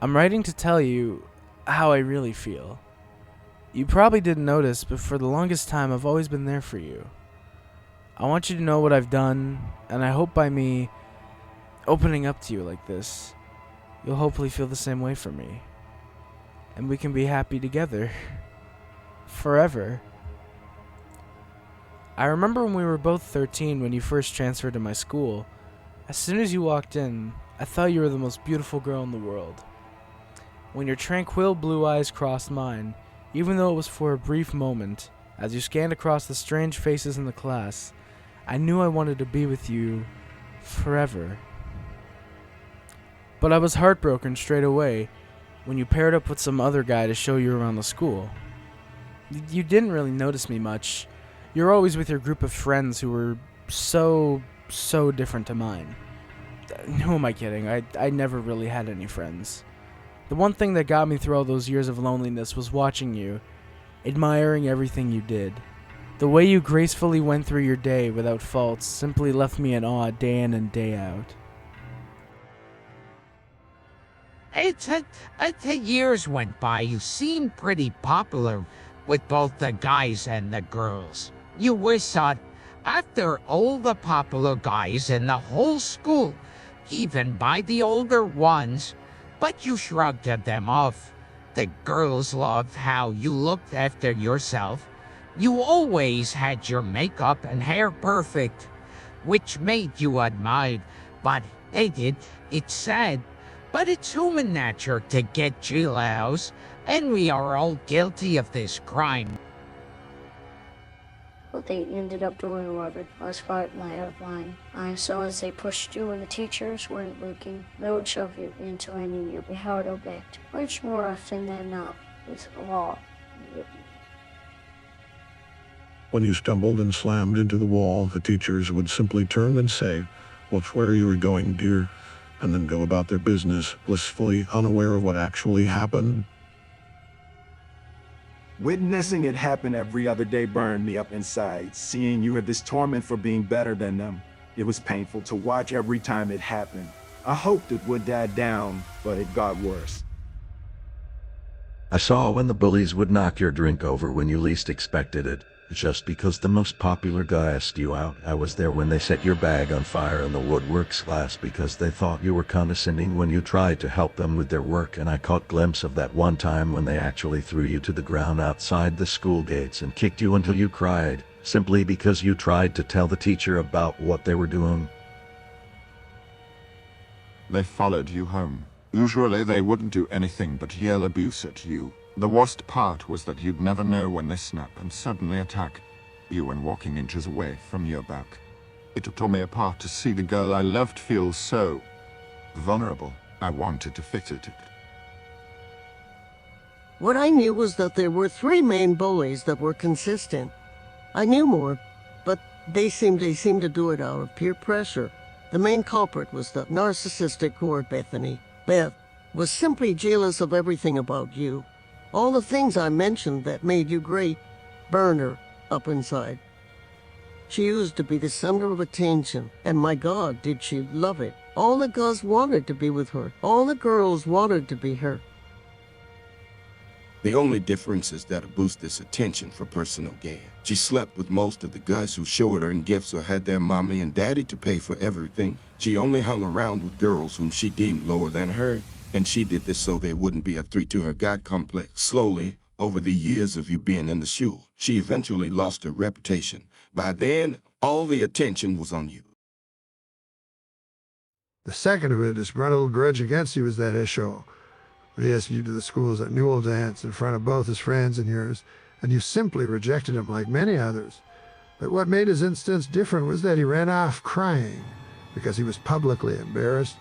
I'm writing to tell you how I really feel. You probably didn't notice, but for the longest time I've always been there for you. I want you to know what I've done, and I hope by me opening up to you like this, you'll hopefully feel the same way for me. And we can be happy together. Forever. I remember when we were both 13 when you first transferred to my school. As soon as you walked in, I thought you were the most beautiful girl in the world. When your tranquil blue eyes crossed mine, even though it was for a brief moment, as you scanned across the strange faces in the class, I knew I wanted to be with you forever. But I was heartbroken straight away when you paired up with some other guy to show you around the school. You didn't really notice me much. You're always with your group of friends who were so different to mine. Who am I kidding? I never really had any friends. The one thing that got me through all those years of loneliness was watching you, admiring everything you did. The way you gracefully went through your day without faults simply left me in awe day in and day out. The years went by. You seemed pretty popular with both the guys and the girls. You were sought after all the popular guys in the whole school, even by the older ones, but you shrugged them off. The girls loved how you looked after yourself. You always had your makeup and hair perfect, which made you admired, but it's sad. But it's human nature to get jealous, and we are all guilty of this crime. But they ended up doing whatever was part my outline. I saw as they pushed you and the teachers weren't looking, they would shove you into any you held object, which more often than not was a law. When you stumbled and slammed into the wall, the teachers would simply turn and say, "Watch where you were going, dear," and then go about their business, blissfully unaware of what actually happened. Witnessing it happen every other day burned me up inside. Seeing you had this torment for being better than them, it was painful to watch every time it happened. I hoped it would die down, but it got worse. I saw when the bullies would knock your drink over when you least expected it. Just because the most popular guy asked you out, I was there when they set your bag on fire in the woodworks class because they thought you were condescending when you tried to help them with their work, and I caught glimpse of that one time when they actually threw you to the ground outside the school gates and kicked you until you cried, simply because you tried to tell the teacher about what they were doing. They followed you home. Usually they wouldn't do anything but yell abuse at you. The worst part was that you'd never know when they snap and suddenly attack you when walking inches away from your back. It tore me apart to see the girl I loved feel so vulnerable. I wanted to fix it. What I knew was that there were three main bullies that were consistent. I knew more, but they seemed to do it out of peer pressure. The main culprit was the narcissistic whore Bethany. Beth was simply jealous of everything about you. All the things I mentioned that made you great burn her up inside. She used to be the center of attention, and my God, did she love it. All the guys wanted to be with her. All the girls wanted to be her. The only difference is that it boosted this attention for personal gain. She slept with most of the guys who showed her in gifts or had their mommy and daddy to pay for everything. She only hung around with girls whom she deemed lower than her. And she did this so there wouldn't be a threat to her God complex. Slowly, over the years of you being in the shoe, she eventually lost her reputation. By then, all the attention was on you. The second of it, disgruntled grudge against you, was that issue. He asked you to the school's annual dance in front of both his friends and yours, and you simply rejected him like many others. But what made his instance different was that he ran off crying because he was publicly embarrassed.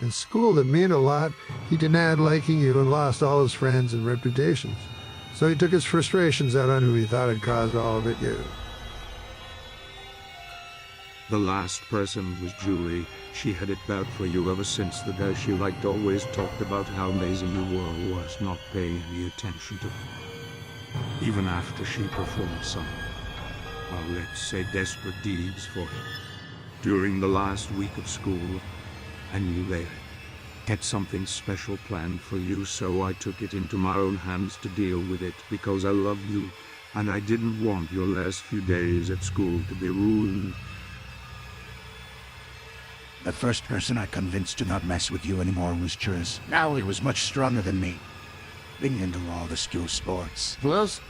In school that meant a lot, he denied liking you and lost all his friends and reputations. So he took his frustrations out on who he thought had caused all of it, you. The last person was Julie. She had it bad for you ever since. The guy she liked always talked about how lazy you were, was not paying any attention to her. Even after she performed some, well, let's say desperate deeds for him. During the last week of school, I knew they had something special planned for you, so I took it into my own hands to deal with it because I love you, and I didn't want your last few days at school to be ruined. The first person I convinced to not mess with you anymore was Chris. Now he was much stronger than me, being into all the school sports. Plus,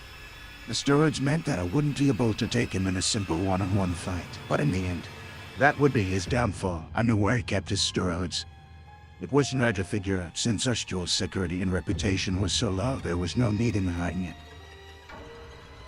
the steroids meant that I wouldn't be able to take him in a simple one-on-one fight. But in the end, that would be his downfall. I knew where he kept his steroids. It wasn't hard to figure out. Since our school's security and reputation was so low, there was no need in hiding it.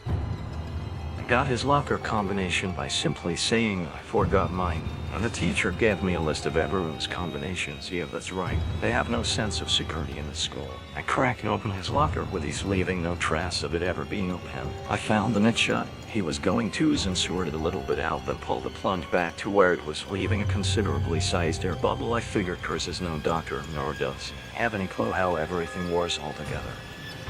I got his locker combination by simply saying I forgot mine. And the teacher gave me a list of everyone's combinations. Yeah, that's right. They have no sense of security in the school. I cracked open his locker with his, leaving no trace of it ever being opened. I found the net shut he was going to's and sorted a little bit out, then pulled the plunge back to where it was, leaving a considerably sized air bubble. I figured Chris is no doctor, nor does have any clue how everything works altogether.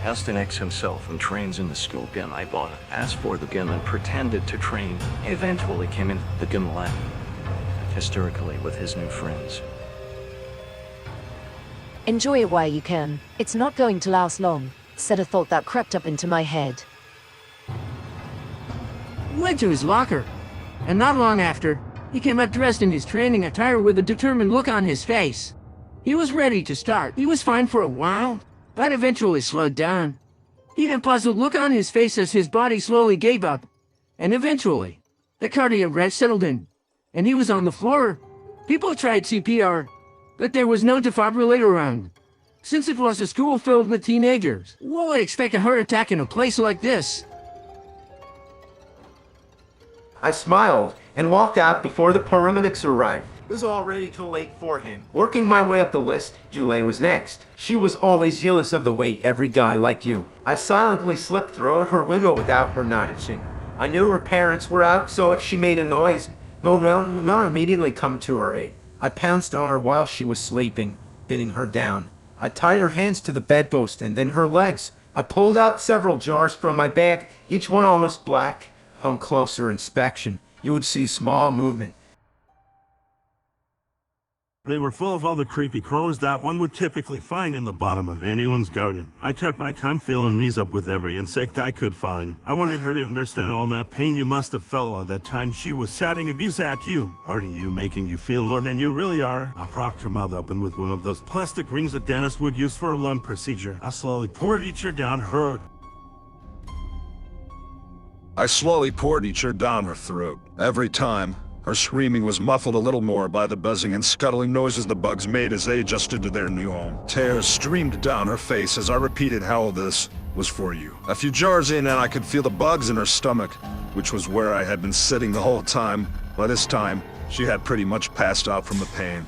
Heston X himself and trains in the school gym I bought, asked for the gym and pretended to train. He eventually came in the gym lab hysterically with his new friends. Enjoy it while you can. It's not going to last long, said a thought that crept up into my head. Went to his locker, and not long after, he came out dressed in his training attire with a determined look on his face. He was ready to start. He was fine for a while, but eventually slowed down. He had a puzzled look on his face as his body slowly gave up, and eventually, the cardiac arrest settled in, and he was on the floor. People tried CPR, but there was no defibrillator around. Since it was a school filled with teenagers, one would expect a heart attack in a place like this. I smiled and walked out before the paramedics arrived. It was already too late for him. Working my way up the list, Julie was next. She was always jealous of the way every guy like you. I silently slipped through her window without her noticing. I knew her parents were out, so if she made a noise, no immediately come to her aid. I pounced on her while she was sleeping, pinning her down. I tied her hands to the bedpost and then her legs. I pulled out several jars from my bag, each one almost black. On closer inspection, you would see small movement. They were full of all the creepy crawlers that one would typically find in the bottom of anyone's garden. I took my time filling these up with every insect I could find. I wanted her to understand all that pain you must have felt all that time she was shouting abuse at you, hurting you, making you feel lower than you really are. I propped her mouth open with one of those plastic rings that dentists would use for a lung procedure. I slowly poured each down her. I slowly poured each down her throat. Every time, her screaming was muffled a little more by the buzzing and scuttling noises the bugs made as they adjusted to their new home. Tears streamed down her face as I repeated how this was for you. A few jars in and I could feel the bugs in her stomach, which was where I had been sitting the whole time. By this time, she had pretty much passed out from the pain.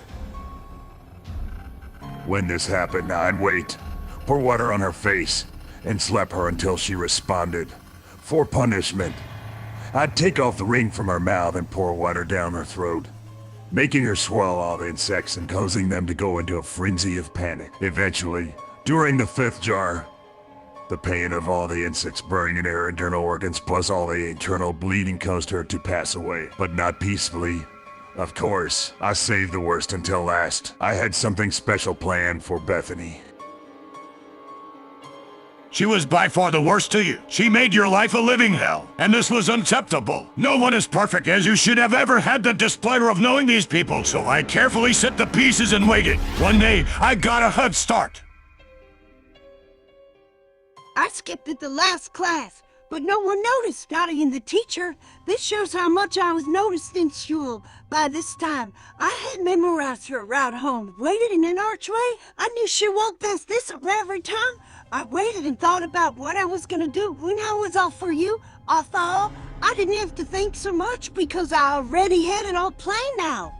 When this happened, I'd wait, pour water on her face, and slap her until she responded. For punishment, I'd take off the ring from her mouth and pour water down her throat, making her swallow all the insects and causing them to go into a frenzy of panic. Eventually, during the 5th jar, the pain of all the insects burning in her internal organs plus all the internal bleeding caused her to pass away, but not peacefully. Of course, I saved the worst until last. I had something special planned for Bethany. She was by far the worst to you. She made your life a living hell, and this was unacceptable. No one is perfect, as you should have ever had the displeasure of knowing these people, so I carefully set the pieces and waited. One day, I got a head start. I skipped at the last class, but no one noticed, not even the teacher. This shows how much I was noticed in school. By this time, I had memorized her route home, waited in an archway. I knew she walked past this every time. I waited and thought about what I was gonna do when I was all for you. I thought I didn't have to think so much because I already had it all planned out.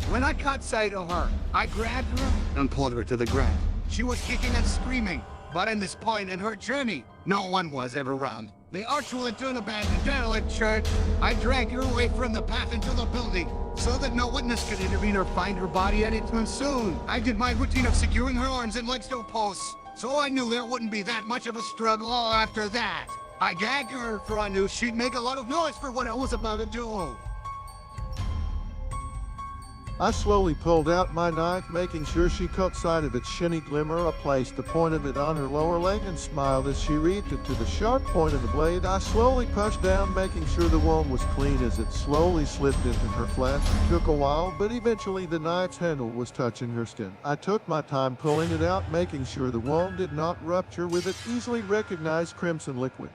When I caught sight of her, I grabbed her and pulled her to the ground. She was kicking and screaming, but at this point in her journey, no one was ever around. The arch went to an abandoned derelict church. I dragged her away from the path into the building so that no witness could intervene or find her body anytime soon. I did my routine of securing her arms and legs to posts, so I knew there wouldn't be that much of a struggle after that. I gagged her for I knew she'd make a lot of noise for what I was about to do. I slowly pulled out my knife, making sure she caught sight of its shiny glimmer. I placed the point of it on her lower leg and smiled as she reached it to the sharp point of the blade. I slowly pushed down, making sure the wound was clean as it slowly slipped into her flesh. It took a while, but eventually the knife's handle was touching her skin. I took my time pulling it out, making sure the wound did not rupture with its easily recognized crimson liquid.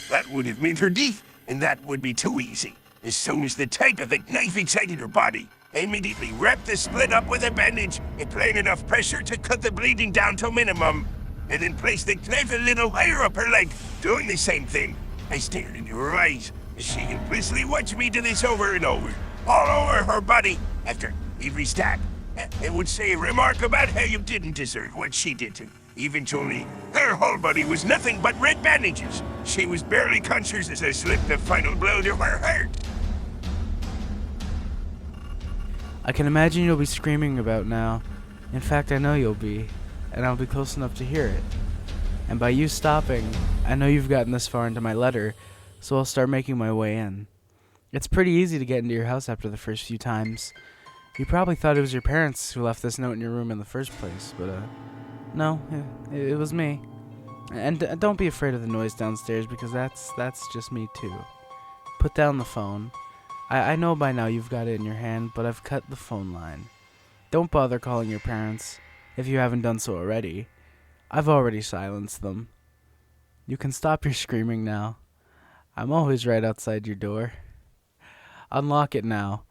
That would have made her deaf, and that would be too easy. As soon as the tip of the knife excited her body, I immediately wrapped the split up with a bandage, applying enough pressure to cut the bleeding down to a minimum, and then placed the knife a little higher up her leg, doing the same thing. I stared into her eyes as she implicitly watched me do this over and over, all over her body. After every stab, it would say a remark about how you didn't deserve what she did to you. Eventually, her whole body was nothing but red bandages. She was barely conscious as I slipped the final blow to her heart. I can imagine you'll be screaming about now. In fact, I know you'll be, and I'll be close enough to hear it. And by you stopping, I know you've gotten this far into my letter, so I'll start making my way in. It's pretty easy to get into your house after the first few times. You probably thought it was your parents who left this note in your room in the first place, but no, it was me. And don't be afraid of the noise downstairs, because that's just me too. Put down the phone. I know by now you've got it in your hand, but I've cut the phone line. Don't bother calling your parents, if you haven't done so already. I've already silenced them. You can stop your screaming now. I'm always right outside your door. Unlock it now,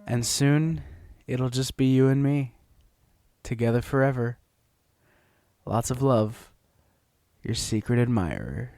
and soon it'll just be you and me, together forever. Lots of love, your secret admirer.